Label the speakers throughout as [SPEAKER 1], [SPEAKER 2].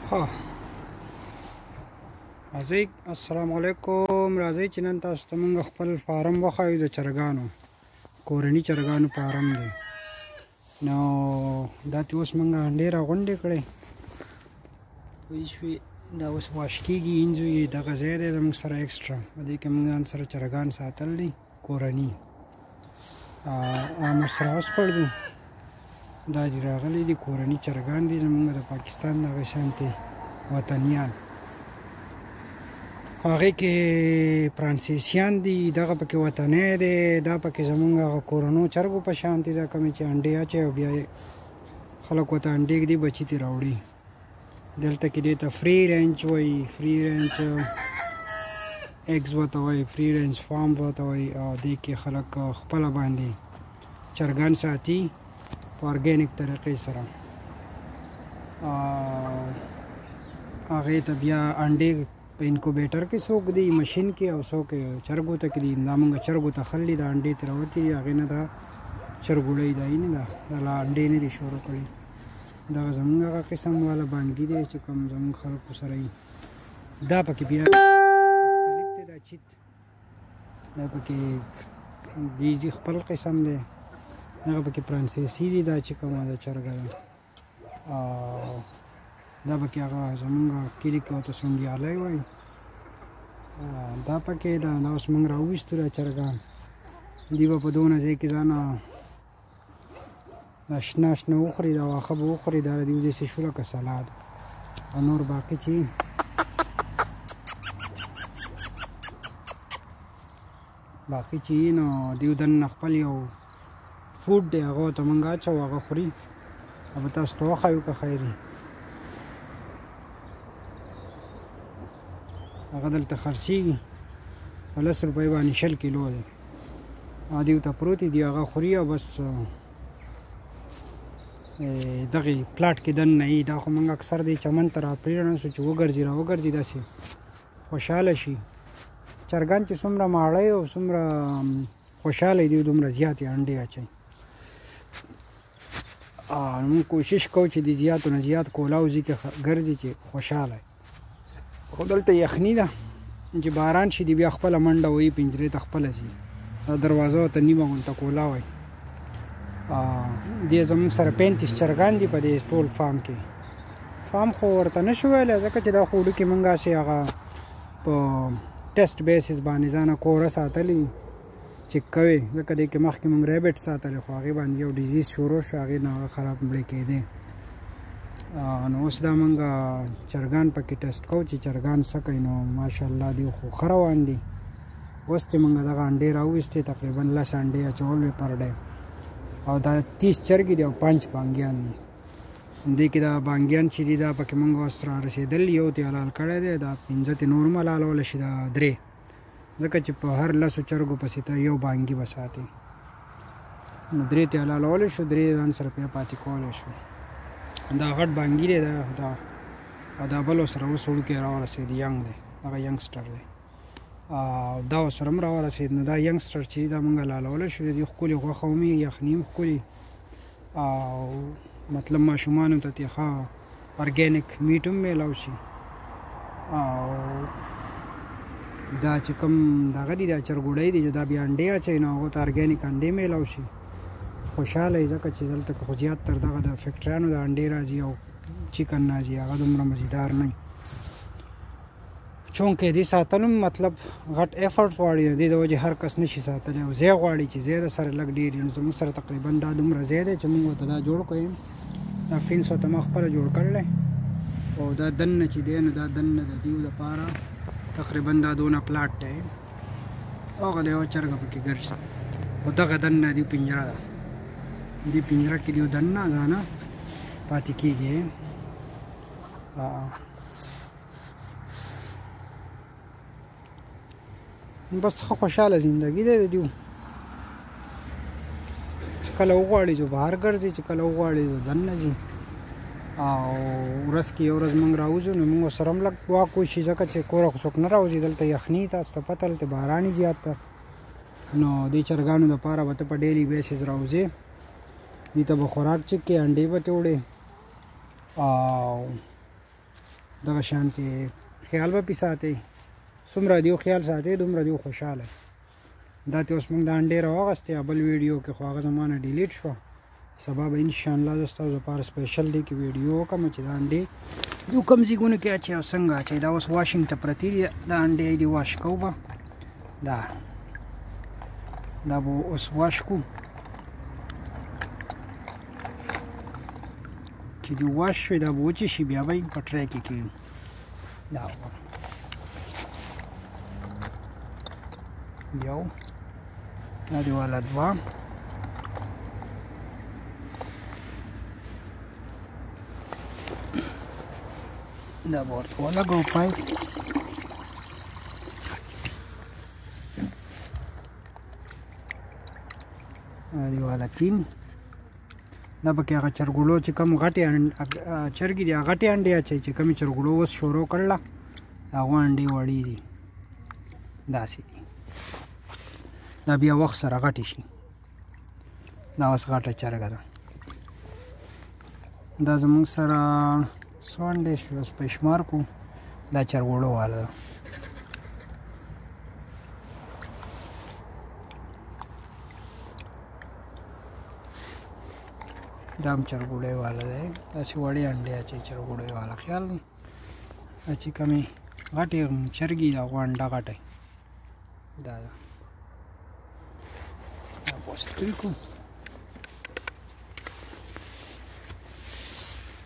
[SPEAKER 1] ها راځئ السلام علیکم. راځئ چې نن تاسو ته موږ خپل فارم وښایو د چرګانو. کورني چرګانو فارم دی. نو دا ته اوس موږ انډې راغونډې کړې پوه شوې. دا اوس واش کېږي انځو یې دغه ځای دی زموږ سره ایکسټرا. په دې کې موږ ځان سره چرګان ساتل دي کورني. عام سره وسپړ دي. دا دي راغلي دي کورني چرګان دي زموږ د پاکستان دغه شانتې وطنیان. هغې کې فرانسیسیان دي، دغه پکې وطنی دی، دا پکې زموږ هغه کورنو چرګو په شانتې ده کومې چې انډې اچوي او بیا خلک ورته انډې ږدي بچي ترې راوړي. دلته کې دې ته فري رینج وایي، فري رینج ایګز ورته وایي، فري رینج فارم ورته وایي. او دې کې خلک خپله باندې چرګان ساتي په ارګینیک طریقې سره. هغې ته بیا انډې په انکوبیټر کې څوک دی مشین کې او څوک چرګو ته کې دي. دا موږ چرګو ته خل دي، دا انډې ترې راوتي دي. هغې نه دا چرګوړی دا یې نه ده، دا لا انډې نه دي شروع کړي. دغه زموږ هغه قسم والا بانګي دی چې کوم زموږ خلکو سره وي. دا پکې بیا مختلف دی. دا چیت دا پکې دیزي خپل قسم دی. هغه پکې فرانسیسي دي. دا چې کومه ده چرګه ده. دا پکې هغه زموږ کلي کې ورته سونډیالی وایي. دا پکې ده. دا اوس موږ راوویستو دا چرګان. دوی به په دونه ځای کې ځان دا شنه شنه وخوري، دا واښه به وخوري. دا د دوی داسې شو لکه سلاد. او نور باقي چې نو دوی دننه خپل یو فوډ دی، هغه ورته موږ اچوو، هغه خوري. او به تاسو ته وښایو که خیر وي. هغه دلته خرڅېږي په 10 روپۍ باندې 20 کیلو دی. دوی ورته پروتې دي، هغه خوري. او بس دغې پلاټ کې دننه یي. دا خو موږ اکثر دی چمن ته راپرېږدو چې وګرځي راوګرځي داسې خوشحاله شي. چرګان چې څومره ماړه او څومره خوشحاله دي دومره زیاتې انډې اچوي. موږ کوشش کوو چې د زیاتو نه زیات کولاوزي کې ګرځي چې خوشحاله. خو دلته یخني ده چې باران شي دی بیا خپله منډه وهي پنجرې ته خپله ځي. دا دروازه ورته نیمه غونته کولا وایي. دې زموږ سره 35 چرګان دي په دې ټول فارم کې. فارم خو ورته نه شو ویلی ځکه چې دا خو وړوکې موږ هسې هغه په ټیسټ بیسس باندې ځانه کوره ساتلي چک کوې. ځکه دې کې مخکې موږ ریبټ ساتلی خو هغې باندې یو ډیزیز شروع شو، هغې نه هغه خراب مړې کېدې. نو اوس دا موږ چرګان پکې ټیسټ کوو چې چرګان څه کوي. نو ماشاءالله دوی خو ښه روان دي. اوس چې موږ دغه انډې راوویستې تقریبا 10 انډې اچول وې پر ډے. او دا 30 چرګې دي او 5 بانګیان دي. دې کې دا بانګیان چې دي دا پکې موږ اوس را رسېدل. یو ته حلال کړی دی، دا 5 ته نور هم حلالولی شي، دا 3. ځکه چې په هر 10 چرګو پسې ته یو بانګي به ساتي. نو 3 ته حلالولی شو، 3 ځان سره بیا پاتې کولی شو. دا غټ بانګي دی. دا بل سره اوس وړوکی راورسېد، ینګ دی، هغه ینګسټر دی. دا سره هم راورسېد. نو دا ینګسټر چې دا موږ حلالولی شو. د دې ښکلې غوښه هم وي، یخني هم ښکلي. او مطلب ماشومانو ته ترې ښه ارګینیک میټ هم میلاو شي. او دا چې کوم دغه دي دا چرګوړی دی چې دا بیا انډې اچوي نو هغو ته ارګینیک انډې میلاو شي. خوشحاله یې ځکه چې دلته که خو زیات تر دغه د فیکټریانو د انډې راځي او چکن راځي، هغه دومره مزیدار نه وي. چونکې دې ساتلو مطلب غټ ایفرټ غواړي. د دې د وجې هر کس نشي ساتلی او ځای غواړي چې ځای د سره لږ ډېر وي. نو زموږ سره تقریبا دا دومره ځای دی چې موږ ورته دا جوړ کړو. دا فینس ورته ما خپله جوړ کړلی. او دا دننه چې دی نو دا دننه د دیو دپاره تقریبا دا دونه پلاټ دی. هغه د یوه چرګه پکې ګرځي. خو دغه دننه دیو پنجره ده. دې پنجره کې دیو دننه ځانه پاتې کېږي. بس ښه خوشحاله زندګي دی د دیو. چې کله وغواړي چې بهر ګرځي، چې کله وغواړي دننه ځي. او ورځ کې یو ورځ موږ راوځو نو موږ سره هم لږ واک وشي، ځکه چې کوره خو څوک نه راوځي. دلته یخني تاسو ته پته، دلته باران زیات ده. نو دې چرګانو دپاره به ته په ډیلي بیسز راوځې. دې ته به خوراک چکې، انډې به ته وړې. او دغه شانتې خیال به پې ساتئ څومره دیو خیال ساتئ دومره دیو خوشحاله دا ته اوس موږ د انډې راواغستې بل ویډیو کې خو هغه زما نه ډیلیټ شوه سبا به انشاءالله زه ستاسو لپاره سپیشل دی کې ویډیو وکړم چې دا انډې دو کوم ځایونو کې اچوي او څنګه اچوي دا اوس واشنګ ته پرتې دي دا انډې دې واش کوو به دا به اوس واش کوو چې دې واش شوي دا به وچې شي بیا به یې په ټرای کې کړو دا یو دا دې والا دوه دا به ورته ولګوو پایپ دا دې والا تین دا پکې هغه چرګوړو چې کوم غټې چرګې دي هغه غټې انډې اچوي چې کومې چرګوړو اوس شروع کړله هغه انډې وړې دي داسې دي دا بیا وخت سره غټې شي دا اوس غټه چرګه ده دا زموږ سره څو انډې شوي اوس په شمار کړو دا چرګوړو والا ده دا هم چرګوړی والا دی داسې وړې انډې اچوي چرګوړی والا خیال دی چې کمې غټې چرګې د هغو انډه غټی دا ده دا پوستل کړو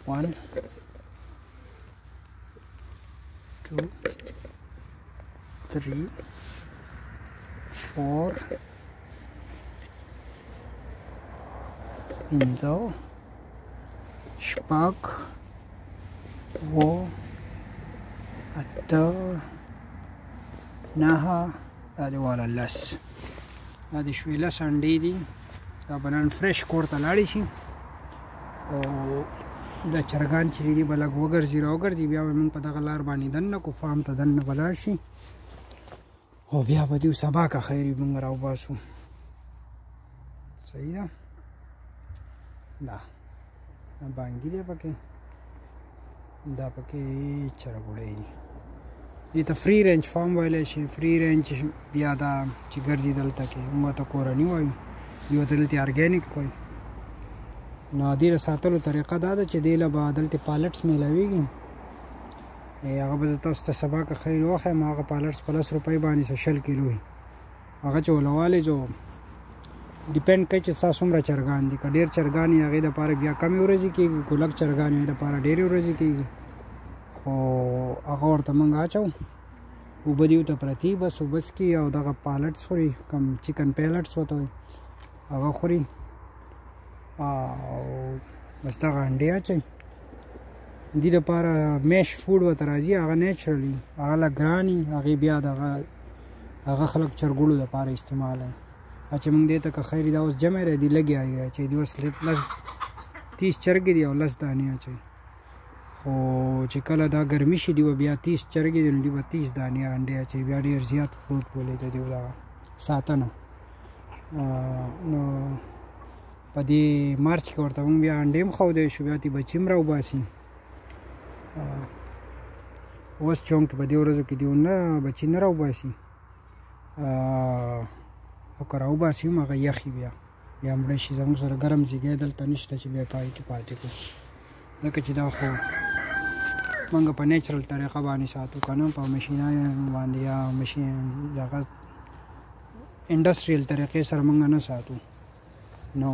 [SPEAKER 1] 1 2 3 4 پنځه شپږ اووه اته نهه دا دې والا لس دا دې شوي لس انډې دي دا به نن فرش کور ته لاړې شي او دا چرګان چې دي به لږ وګرځي راوګرځي بیا به موږ په دغه لار باندې دننه کو فارم ته دننه به لاړ شي او بیا به دوی سبا که خیر وي موږ راوباسو صحیح ده دا بانګي دی پکې دا پکې چرګوړی دي دې ته فری رینج فارم ویلی شي فری رینج بیا دا چې ګرځي دلته کې موږ ته کورني وایو یو ته دلته ارګینیک وایي نو دې ساتلو طریقه دا ده چې دې له به دلته پالټس میلاویږي هغه به زه تاسو ته سبا که خیر وښیم هغه پالټس په 10 روپۍ باندې 100 کیلو وي هغه چې ولوالی جو ډیپینډ کوي چې ستا څومره چرګان دي که ډېر چرګان یې هغې دپاره بیا کمې ورځې کېږي که لږ چرګان یې دپاره ډېرې ورځې کېږي خو هغه ورته موږ اچوو اوبه دې ورته پرتې بس اوبه څکي او دغه پالټس خوري کوم چکن پیلټس ورته وایي هغه خوري او بس دغه انډې اچوي دې دپاره میش فوډ ورته راځي هغه نیچرلي هغه لږ ګران وي هغې بیا دغه هغه خلک چرګوړو دپاره استعمالوي چې موږ دې ته که خیر دا اوس جمع دی لږې اچوي دې اوس 30 چرګې دي او 10 دانې اچوي خو چې کله دا ګرمي شي دوی به بیا 30 چرګې دي نو دوی به 30 دانې انډې اچوي بیا ډېر زیات فروټ بولي د دوی دغه ساتنه نو په دې مارچ کې ورته موږ بیا انډې هم ښودی شو بیا دې بچي هم راوباسي اوس چونک په دې ورځو کې دوی نه بچي نه راوباسي او که راوباسي هم هغه یخي بیا مړه شي زموږ سره ګرم ځای دلته نشته چې بیا پای کې پاتې کړو ځکه چې دا خو موږ په نیچرل طریقه باندې ساتو که نه په مشینانو باندې یا مشین دغه انډسټریل طریقې سره موږ نه ساتو نو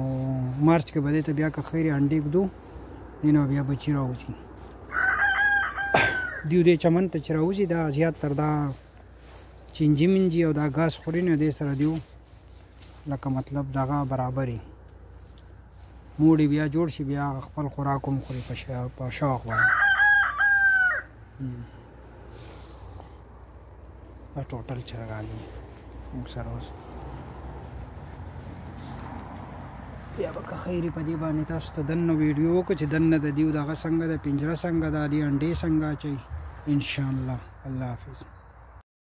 [SPEAKER 1] مارچ کې به دې ته بیا که خیر انډې ږدو دې نه بیا بچي راوځي دیو دې چمن ته چې راوځي دا زیات تر دا چینجي منجي او دا ګاز خوري نه دې سره دیو لکه مطلب دغه برابري موړي بیا جوړ شي بیا خپل خوراک هم خوري په شوق باندې دا ټوټل چرګان دي موږ سره اوس بیا به که خیر په دې باندې تاسو ته دننه ویډیو وکړو چې دننه د دیو دغه څنګه ده پنجره څنګه ده دې انډې څنګه اچوي انشاءالله الله حافظ